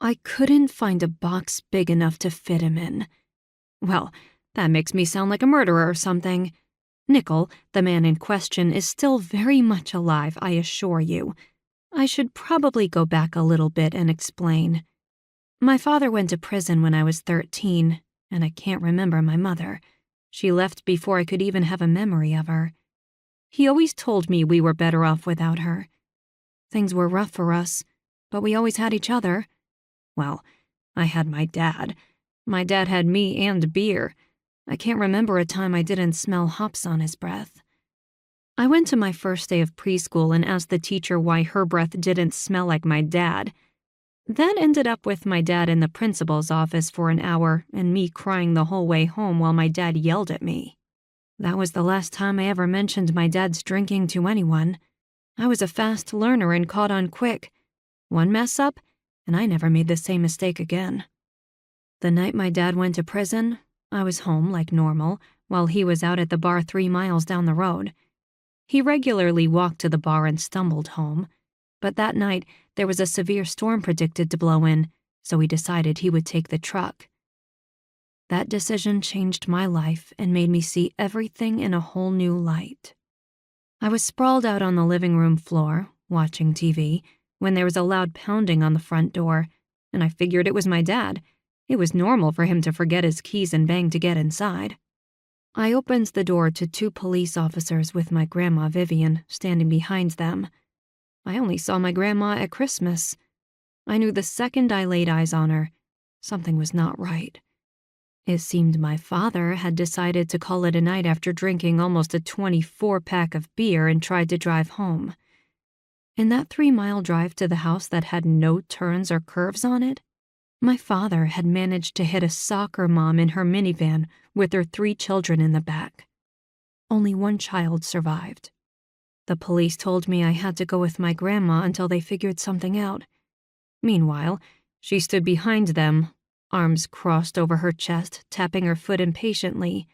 I couldn't find a box big enough to fit him in. Well, that makes me sound like a murderer or something. Nickel, the man in question, is still very much alive, I assure you. I should probably go back a little bit and explain. My father went to prison when I was 13, and I can't remember my mother. She left before I could even have a memory of her. He always told me we were better off without her. Things were rough for us, but we always had each other. Well, I had my dad. My dad had me and beer. I can't remember a time I didn't smell hops on his breath. I went to my first day of preschool and asked the teacher why her breath didn't smell like my dad. That ended up with my dad in the principal's office for an hour and me crying the whole way home while my dad yelled at me. That was the last time I ever mentioned my dad's drinking to anyone. I was a fast learner and caught on quick. One mess up, and I never made the same mistake again. The night my dad went to prison, I was home like normal, while he was out at the bar 3 miles down the road. He regularly walked to the bar and stumbled home, but that night there was a severe storm predicted to blow in, so he decided he would take the truck. That decision changed my life and made me see everything in a whole new light. I was sprawled out on the living room floor, watching TV, when there was a loud pounding on the front door, and I figured it was my dad. It was normal for him to forget his keys and bang to get inside. I opened the door to 2 police officers with my grandma Vivian standing behind them. I only saw my grandma at Christmas. I knew the second I laid eyes on her, something was not right. It seemed my father had decided to call it a night after drinking almost a 24-pack of beer and tried to drive home. In that 3-mile drive to the house that had no turns or curves on it, my father had managed to hit a soccer mom in her minivan with her 3 children in the back. Only 1 child survived. The police told me I had to go with my grandma until they figured something out. Meanwhile, she stood behind them, arms crossed over her chest, tapping her foot impatiently.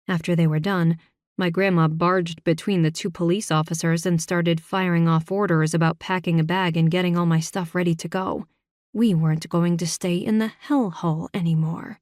After they were done, my grandma barged between the 2 police officers and started firing off orders about packing a bag and getting all my stuff ready to go. We weren't going to stay in the hellhole anymore.